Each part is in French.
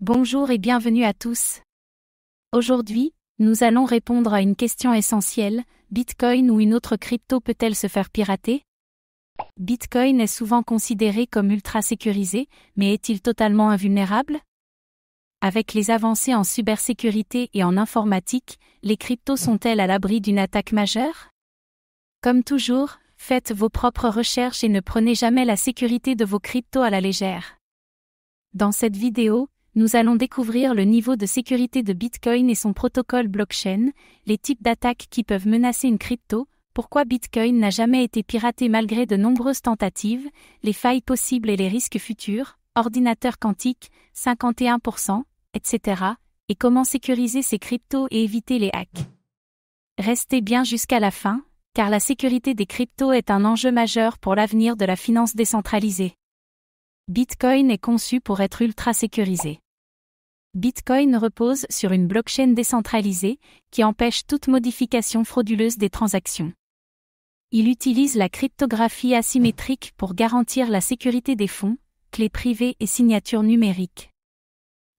Bonjour et bienvenue à tous. Aujourd'hui, nous allons répondre à une question essentielle, Bitcoin ou une autre crypto peut-elle se faire pirater? Bitcoin est souvent considéré comme ultra sécurisé, mais est-il totalement invulnérable? Avec les avancées en cybersécurité et en informatique, les cryptos sont-elles à l'abri d'une attaque majeure? Comme toujours, faites vos propres recherches et ne prenez jamais la sécurité de vos cryptos à la légère. Dans cette vidéo, nous allons découvrir le niveau de sécurité de Bitcoin et son protocole blockchain, les types d'attaques qui peuvent menacer une crypto, pourquoi Bitcoin n'a jamais été piraté malgré de nombreuses tentatives, les failles possibles et les risques futurs, ordinateur quantique, 51%, etc., et comment sécuriser ces cryptos et éviter les hacks. Restez bien jusqu'à la fin, car la sécurité des cryptos est un enjeu majeur pour l'avenir de la finance décentralisée. Bitcoin est conçu pour être ultra sécurisé. Bitcoin repose sur une blockchain décentralisée qui empêche toute modification frauduleuse des transactions. Il utilise la cryptographie asymétrique pour garantir la sécurité des fonds, clés privées et signatures numériques.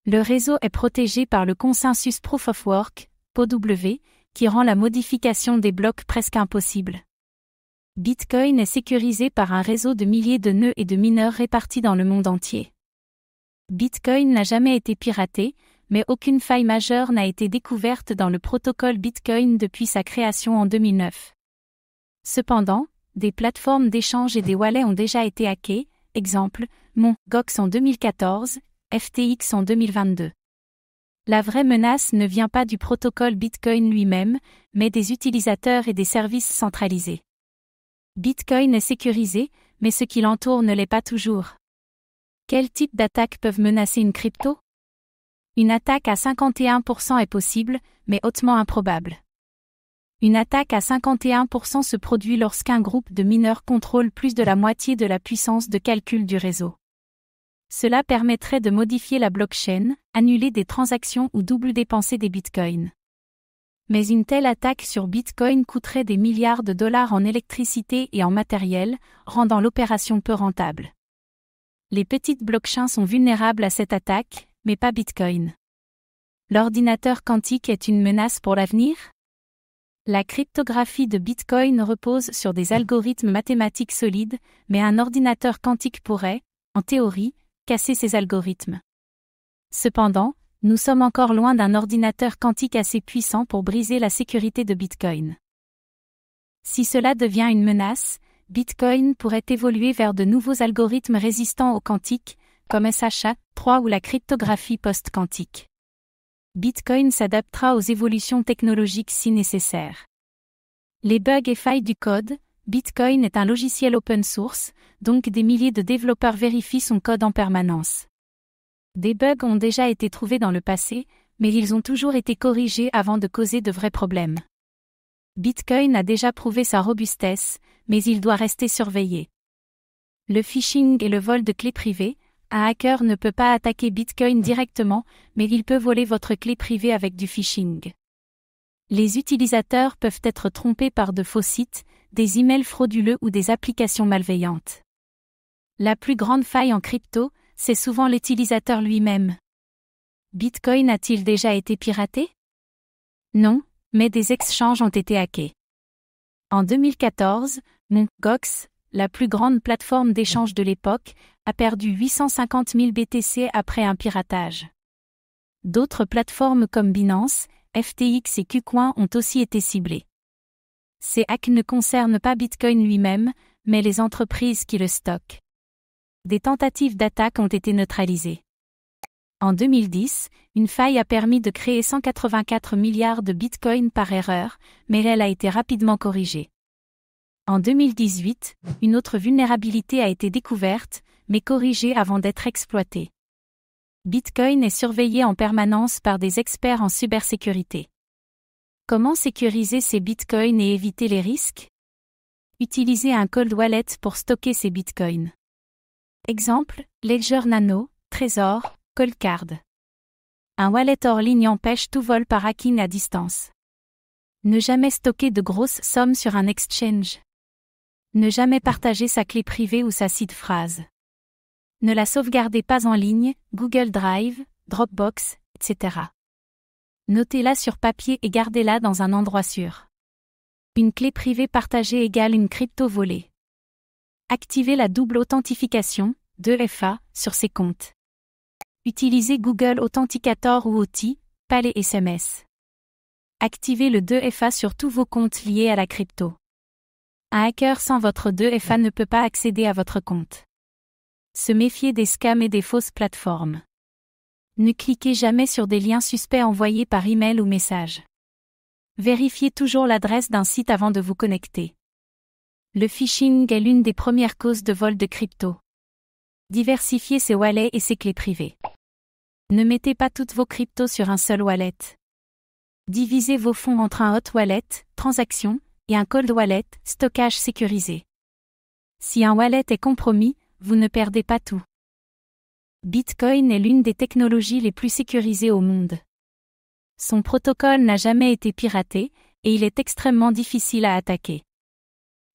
Le réseau est protégé par le consensus Proof of Work, POW, qui rend la modification des blocs presque impossible. Bitcoin est sécurisé par un réseau de milliers de nœuds et de mineurs répartis dans le monde entier. Bitcoin n'a jamais été piraté, mais aucune faille majeure n'a été découverte dans le protocole Bitcoin depuis sa création en 2009. Cependant, des plateformes d'échange et des wallets ont déjà été hackés, exemple, Mt. Gox en 2014, FTX en 2022. La vraie menace ne vient pas du protocole Bitcoin lui-même, mais des utilisateurs et des services centralisés. Bitcoin est sécurisé, mais ce qui l'entoure ne l'est pas toujours. Quels types d'attaques peuvent menacer une crypto? Une attaque à 51% est possible, mais hautement improbable. Une attaque à 51% se produit lorsqu'un groupe de mineurs contrôle plus de la moitié de la puissance de calcul du réseau. Cela permettrait de modifier la blockchain, annuler des transactions ou double dépenser des bitcoins. Mais une telle attaque sur Bitcoin coûterait des milliards de dollars en électricité et en matériel, rendant l'opération peu rentable. Les petites blockchains sont vulnérables à cette attaque, mais pas Bitcoin. L'ordinateur quantique est une menace pour l'avenir? La cryptographie de Bitcoin repose sur des algorithmes mathématiques solides, mais un ordinateur quantique pourrait, en théorie, casser ces algorithmes. Cependant, nous sommes encore loin d'un ordinateur quantique assez puissant pour briser la sécurité de Bitcoin. Si cela devient une menace, Bitcoin pourrait évoluer vers de nouveaux algorithmes résistants au quantique, comme SHA-3 ou la cryptographie post-quantique. Bitcoin s'adaptera aux évolutions technologiques si nécessaire. Les bugs et failles du code. Bitcoin est un logiciel open source, donc des milliers de développeurs vérifient son code en permanence. Des bugs ont déjà été trouvés dans le passé, mais ils ont toujours été corrigés avant de causer de vrais problèmes. Bitcoin a déjà prouvé sa robustesse, mais il doit rester surveillé. Le phishing et le vol de clés privées. Un hacker ne peut pas attaquer Bitcoin directement, mais il peut voler votre clé privée avec du phishing. Les utilisateurs peuvent être trompés par de faux sites, des emails frauduleux ou des applications malveillantes. La plus grande faille en crypto, c'est souvent l'utilisateur lui-même. Bitcoin a-t-il déjà été piraté? Non, mais des exchanges ont été hackés. En 2014, Mt. Gox, la plus grande plateforme d'échange de l'époque, a perdu 850 000 BTC après un piratage. D'autres plateformes comme Binance, FTX et KuCoin ont aussi été ciblées. Ces hacks ne concernent pas Bitcoin lui-même, mais les entreprises qui le stockent. Des tentatives d'attaque ont été neutralisées. En 2010, une faille a permis de créer 184 milliards de bitcoins par erreur, mais elle a été rapidement corrigée. En 2018, une autre vulnérabilité a été découverte, mais corrigée avant d'être exploitée. Bitcoin est surveillé en permanence par des experts en cybersécurité. Comment sécuriser ces bitcoins et éviter les risques? Utilisez un cold wallet pour stocker ces bitcoins. Exemple, Ledger Nano, Trésor, Coldcard. Un wallet hors ligne empêche tout vol par hacking à distance. Ne jamais stocker de grosses sommes sur un exchange. Ne jamais partager sa clé privée ou sa seed phrase. Ne la sauvegardez pas en ligne, Google Drive, Dropbox, etc. Notez-la sur papier et gardez-la dans un endroit sûr. Une clé privée partagée égale une crypto volée. Activez la double authentification, 2FA, sur ces comptes. Utilisez Google Authenticator ou OTI, pas les SMS. Activez le 2FA sur tous vos comptes liés à la crypto. Un hacker sans votre 2FA ne peut pas accéder à votre compte. Se méfier des scams et des fausses plateformes. Ne cliquez jamais sur des liens suspects envoyés par email ou message. Vérifiez toujours l'adresse d'un site avant de vous connecter. Le phishing est l'une des premières causes de vol de crypto. Diversifiez ses wallets et ses clés privées. Ne mettez pas toutes vos cryptos sur un seul wallet. Divisez vos fonds entre un hot wallet, transaction, et un cold wallet, stockage sécurisé. Si un wallet est compromis, vous ne perdez pas tout. Bitcoin est l'une des technologies les plus sécurisées au monde. Son protocole n'a jamais été piraté, et il est extrêmement difficile à attaquer.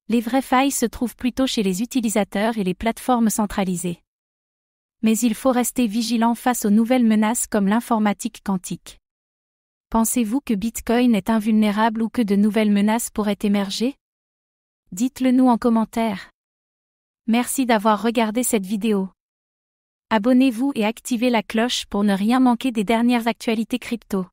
Les vraies failles se trouvent plutôt chez les utilisateurs et les plateformes centralisées. Mais il faut rester vigilant face aux nouvelles menaces comme l'informatique quantique. Pensez-vous que Bitcoin est invulnérable ou que de nouvelles menaces pourraient émerger? Dites-le nous en commentaire. Merci d'avoir regardé cette vidéo. Abonnez-vous et activez la cloche pour ne rien manquer des dernières actualités crypto.